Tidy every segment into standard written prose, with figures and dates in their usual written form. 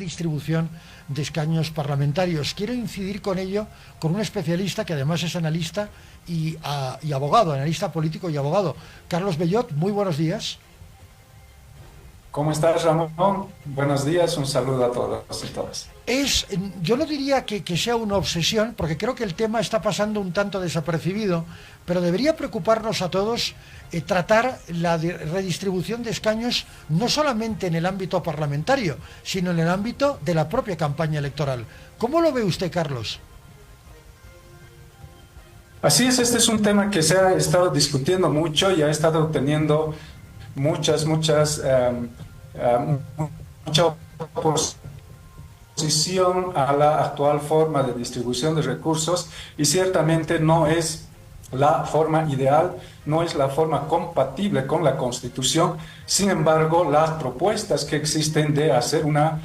redistribución de escaños parlamentarios. Quiero incidir con ello con un especialista que además es analista y abogado, analista político y abogado. Carlos Bellot, muy buenos días. ¿Cómo estás, Ramón? Buenos días, un saludo a todos y todas. Yo no diría que sea una obsesión, porque creo que el tema está pasando un tanto desapercibido, pero debería preocuparnos a todos tratar la redistribución de escaños no solamente en el ámbito parlamentario, sino en el ámbito de la propia campaña electoral. ¿Cómo lo ve usted, Carlos? Así es, este es un tema que se ha estado discutiendo mucho y ha estado teniendo mucha oposición a la actual forma de distribución de recursos y ciertamente no es la forma ideal, no es la forma compatible con la Constitución. Sin embargo, las propuestas que existen de hacer una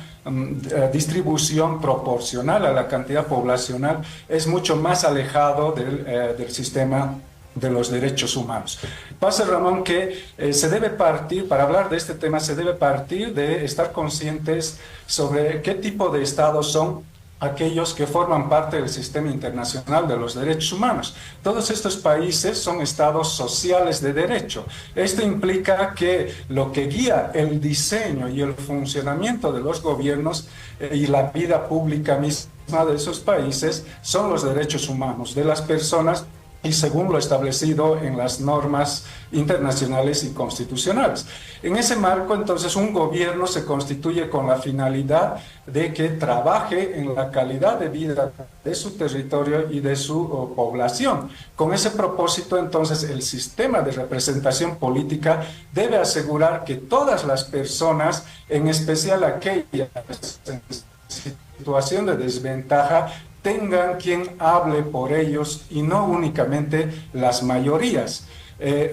distribución proporcional a la cantidad poblacional es mucho más alejado del sistema de los derechos humanos. Pasa, Ramón, que se debe partir, para hablar de este tema, se debe partir de estar conscientes sobre qué tipo de estados son aquellos que forman parte del sistema internacional de los derechos humanos. Todos estos países son estados sociales de derecho. Esto implica que lo que guía el diseño y el funcionamiento de los gobiernos y la vida pública misma de esos países son los derechos humanos de las personas y según lo establecido en las normas internacionales y constitucionales. En ese marco, entonces, un gobierno se constituye con la finalidad de que trabaje en la calidad de vida de su territorio y de su población. Con ese propósito, entonces, el sistema de representación política debe asegurar que todas las personas, en especial aquellas en situación de desventaja, tengan quien hable por ellos y no únicamente las mayorías.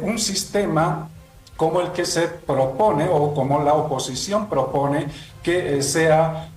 Un sistema como el que se propone o como la oposición propone que sea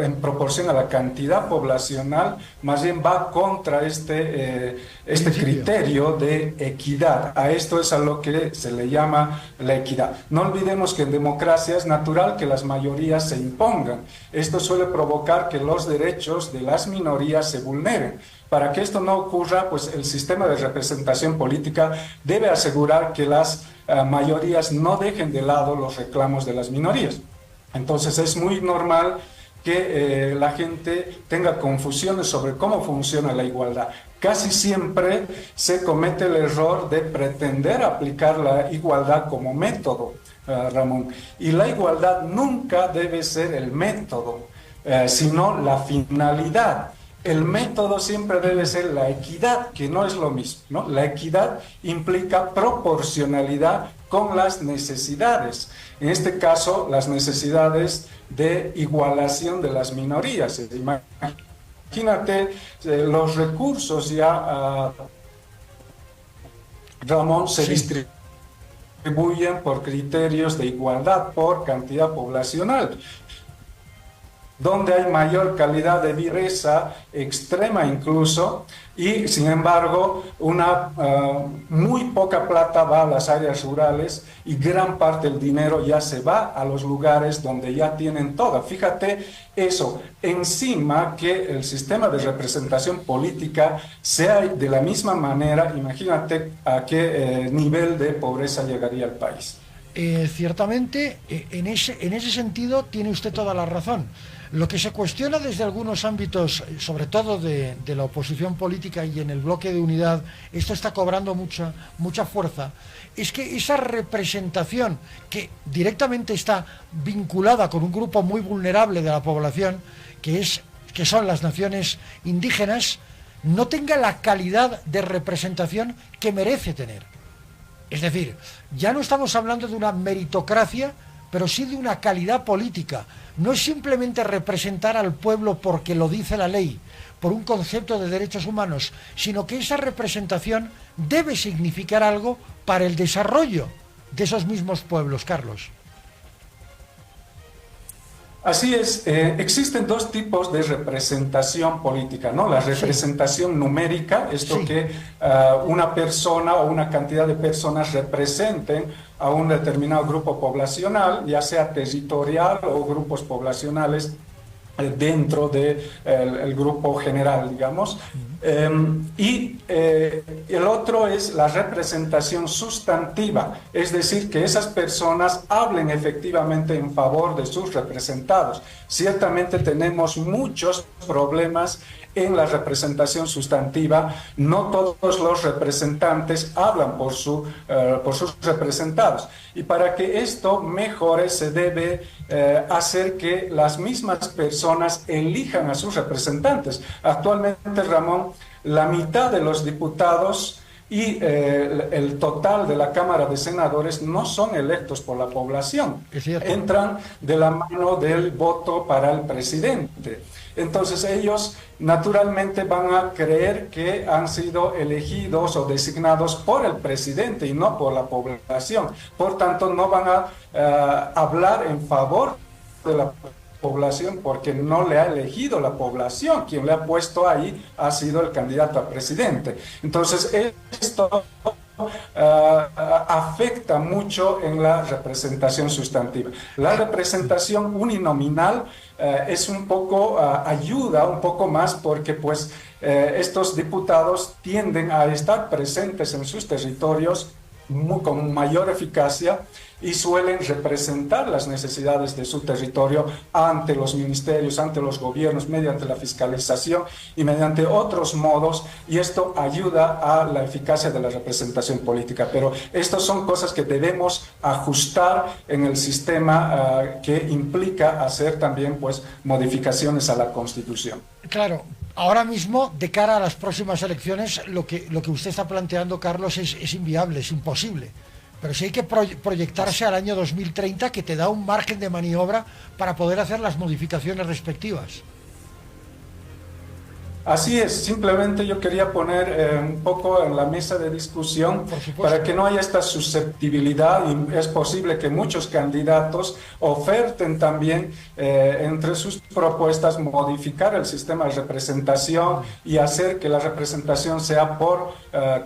en proporción a la cantidad poblacional, más bien va contra este criterio de equidad. A esto es a lo que se le llama la equidad. No olvidemos que en democracia es natural que las mayorías se impongan. Esto suele provocar que los derechos de las minorías se vulneren. Para que esto no ocurra, pues el sistema de representación política debe asegurar que las mayorías no dejen de lado los reclamos de las minorías. Entonces es muy normal que la gente tenga confusiones sobre cómo funciona la igualdad. Casi siempre se comete el error de pretender aplicar la igualdad como método, Ramón. Y la igualdad nunca debe ser el método, sino la finalidad. El método siempre debe ser la equidad, que no es lo mismo, ¿no? La equidad implica proporcionalidad con las necesidades. En este caso, las necesidades de igualación de las minorías. Imagínate, los recursos ya, Ramón, se distribuyen por criterios de igualdad, por cantidad poblacional. Donde hay mayor calidad de riqueza, extrema incluso, y sin embargo una muy poca plata va a las áreas rurales y gran parte del dinero ya se va a los lugares donde ya tienen todo. Fíjate eso, encima que el sistema de representación política sea de la misma manera, imagínate a qué nivel de pobreza llegaría el país. Ciertamente, en ese sentido tiene usted toda la razón. Lo que se cuestiona desde algunos ámbitos, sobre todo de la oposición política y en el bloque de unidad, esto está cobrando mucha fuerza, es que esa representación que directamente está vinculada con un grupo muy vulnerable de la población, que son las naciones indígenas, no tenga la calidad de representación que merece tener. Es decir, ya no estamos hablando de una meritocracia, pero sí de una calidad política. No es simplemente representar al pueblo porque lo dice la ley, por un concepto de derechos humanos, sino que esa representación debe significar algo para el desarrollo de esos mismos pueblos, Carlos. Así es, existen dos tipos de representación política, ¿no? La representación numérica, esto que una persona o una cantidad de personas representen a un determinado grupo poblacional, ya sea territorial o grupos poblacionales dentro del grupo general, digamos. El otro es la representación sustantiva, es decir, que esas personas hablen efectivamente en favor de sus representados. Ciertamente tenemos muchos problemas en la representación sustantiva. No todos los representantes hablan por sus representados. Y para que esto mejore se debe hacer que las mismas personas elijan a sus representantes. Actualmente, Ramón, la mitad de los diputados y el total de la Cámara de Senadores no son electos por la población. Entran de la mano del voto para el presidente. Entonces ellos naturalmente van a creer que han sido elegidos o designados por el presidente y no por la población. Por tanto, no van a hablar en favor de la población porque no le ha elegido la población. Quien le ha puesto ahí ha sido el candidato a presidente. Entonces esto afecta mucho en la representación sustantiva. La representación uninominal es un poco, ayuda un poco más porque pues estos diputados tienden a estar presentes en sus territorios con mayor eficacia y suelen representar las necesidades de su territorio ante los ministerios, ante los gobiernos, mediante la fiscalización y mediante otros modos, y esto ayuda a la eficacia de la representación política. Pero estas son cosas que debemos ajustar en el sistema que implica hacer también pues modificaciones a la Constitución. Claro. Ahora mismo, de cara a las próximas elecciones, lo que usted está planteando, Carlos, es inviable, es imposible. Pero sí hay que proyectarse al año 2030, que te da un margen de maniobra para poder hacer las modificaciones respectivas. Así es, simplemente yo quería poner un poco en la mesa de discusión para que no haya esta susceptibilidad, y es posible que muchos candidatos oferten también entre sus propuestas modificar el sistema de representación y hacer que la representación sea por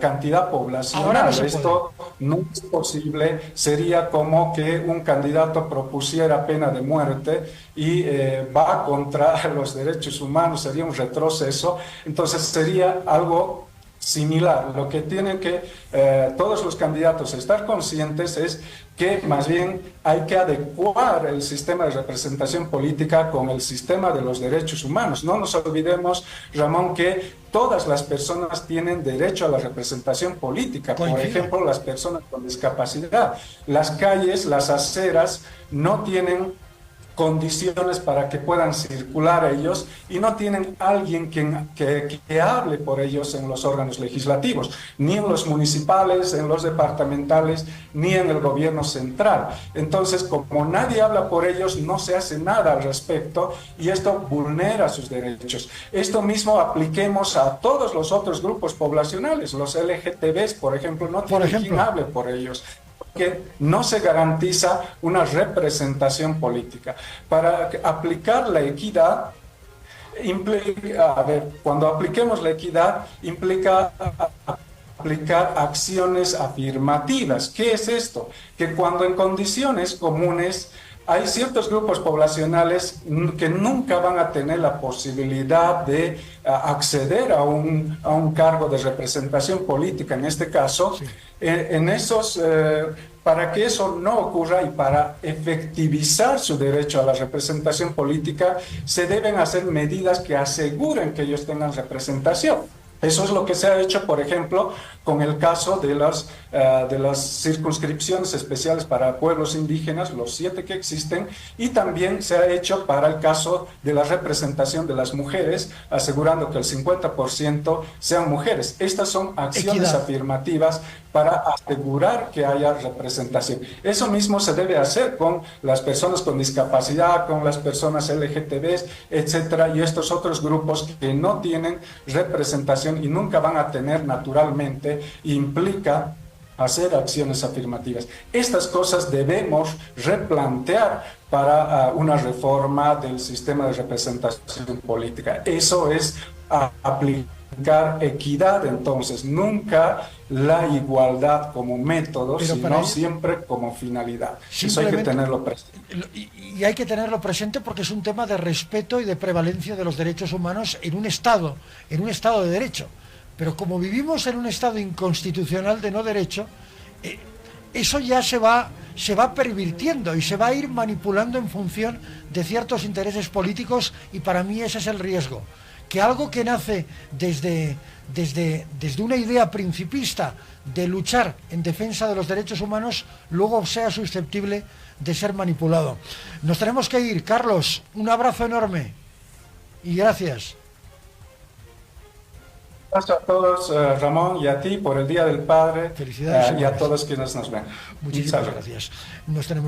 cantidad poblacional. Esto no es posible, sería como que un candidato propusiera pena de muerte y va contra los derechos humanos, sería un retroceso. Entonces sería algo similar. Lo que tienen que todos los candidatos estar conscientes es que más bien hay que adecuar el sistema de representación política con el sistema de los derechos humanos. No nos olvidemos, Ramón, que todas las personas tienen derecho a la representación política. Por ejemplo, las personas con discapacidad. Las calles, las aceras no tienen condiciones para que puedan circular ellos y no tienen alguien que hable por ellos en los órganos legislativos, ni en los municipales, en los departamentales, ni en el gobierno central. Entonces, como nadie habla por ellos, no se hace nada al respecto y esto vulnera sus derechos. Esto mismo apliquemos a todos los otros grupos poblacionales, los LGTBs, por ejemplo, no tienen quien hable por ellos, que no se garantiza una representación política. Para aplicar la equidad, cuando apliquemos la equidad, implica aplicar acciones afirmativas. ¿Qué es esto? Que cuando en condiciones comunes hay ciertos grupos poblacionales que nunca van a tener la posibilidad de acceder a un cargo de representación política, en este caso, para que eso no ocurra y para efectivizar su derecho a la representación política, se deben hacer medidas que aseguren que ellos tengan representación. Eso es lo que se ha hecho, por ejemplo, con el caso de las circunscripciones especiales para pueblos indígenas, los 7 que existen, y también se ha hecho para el caso de la representación de las mujeres, asegurando que el 50% sean mujeres. Estas son acciones afirmativas para asegurar que haya representación. Eso mismo se debe hacer con las personas con discapacidad, con las personas LGTBs, etcétera, y estos otros grupos que no tienen representación y nunca van a tener naturalmente. Implica hacer acciones afirmativas. Estas cosas debemos replantear para una reforma del sistema de representación política. Eso es aplicar equidad, entonces, nunca la igualdad como método, sino siempre como finalidad. Eso hay que tenerlo presente. Y hay que tenerlo presente porque es un tema de respeto y de prevalencia de los derechos humanos en un Estado de derecho. Pero como vivimos en un Estado inconstitucional de no derecho, eso ya se va pervirtiendo y se va a ir manipulando en función de ciertos intereses políticos, y para mí ese es el riesgo. Que algo que nace desde una idea principista de luchar en defensa de los derechos humanos, luego sea susceptible de ser manipulado. Nos tenemos que ir. Carlos, un abrazo enorme y gracias. Gracias a todos, Ramón, y a ti por el Día del Padre. Felicidades. Y a todos quienes nos ven. Muchísimas gracias. Nos tenemos